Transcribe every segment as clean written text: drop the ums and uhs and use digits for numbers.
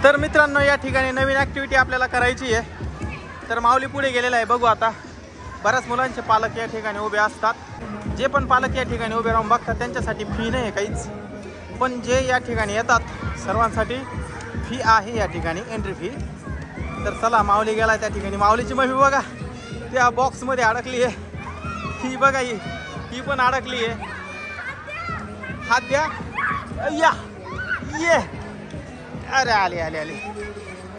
तर मित्रांनो या ठिकाणी नवीन ॲक्टिव्हिटी आपल्याला करायची आहे. तर माऊली पुढे गेलेला आहे, बघू आता. बऱ्याच मुलांचे पालक या ठिकाणी उभे असतात. जे पण पालक या ठिकाणी उभे राहून बघतात त्यांच्यासाठी फी नाही आहे काहीच, पण जे या ठिकाणी येतात सर्वांसाठी फी आहे या ठिकाणी, एंट्री फी. तर चला माऊली गेला त्या ठिकाणी. माऊलीची मम्मी बघा त्या बॉक्समध्ये अडकली आहे. ही बघा ही पण अडकली आहे. हात द्या या ये. अरे आली आली आली.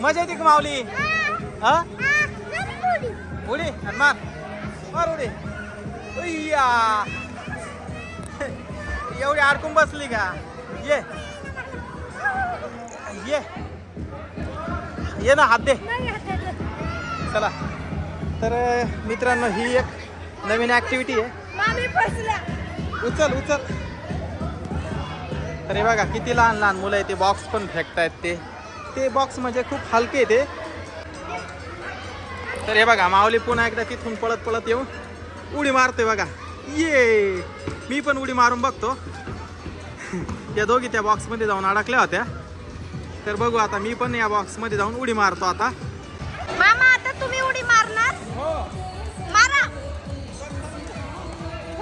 मजा येते का माऊली? हा उडी मार मार उडी. या एवढी अडकून बसली का? ये ये ये ना, हात दे. चला तर मित्रांनो ही एक नवीन ॲक्टिव्हिटी आहे. उचल उचल. तर हे बघा किती लहान लहान मुलं आहे, ते बॉक्स पण फेकतायत. ते बॉक्स म्हणजे खूप हलके ते. तर हे बघा माऊली पुन्हा एकदा तिथून पळत पळत येऊन उडी मारतोय बघा. ये मी पण उडी मारून बघतो. त्या दोघी त्या बॉक्समध्ये जाऊन अडकल्या होत्या. तर बघू आता मी पण या बॉक्समध्ये जाऊन उडी मारतो आता. मामा आता तुम्ही उडी मारणार? हो मारा.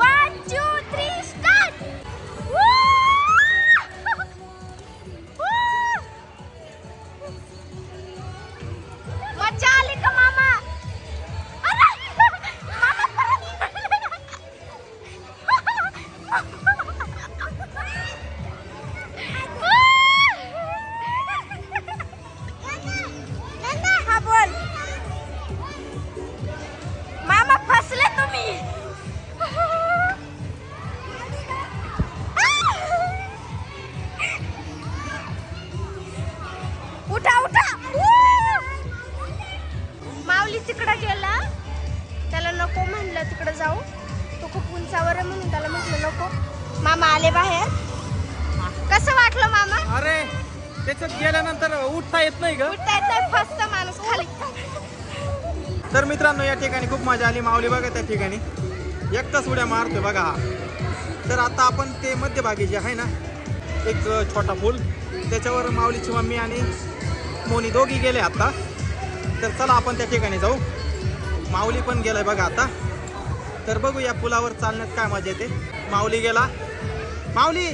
1 2 3 स्टार्ट. मजा आली का मामा? हा बोल. मामा फसले तुम्ही. उठा उठा. माऊली तिकडे गेला, त्याला नको म्हणलं तिकडे जाऊ. तो खूप उंचावर आहे म्हणून त्याला म्हटलं नको. मामा आले बाहेर. कसं वाटलं मामा? अरे त्याच्यात गेल्यानंतर उठता येत नाही ग. उठता येत नाही, फसतं माणूस खाली. तर मित्रांनो या ठिकाणी खूप मजा आली. माऊली बघा त्या ठिकाणी एकटाच उड्या मारतोय बघा हा. तर आता आपण ते मध्यभागी जे आहे ना एक छोटा पूल, त्याच्यावर माऊलीची मम्मी आणि मोनी दोघी गेले आता. तर चला आपण त्या ठिकाणी जाऊ. माऊली पण गेलाय बघा आता. तर बघू या पुलावर चालण्यात काय मजा येते. माऊली गेला. माऊली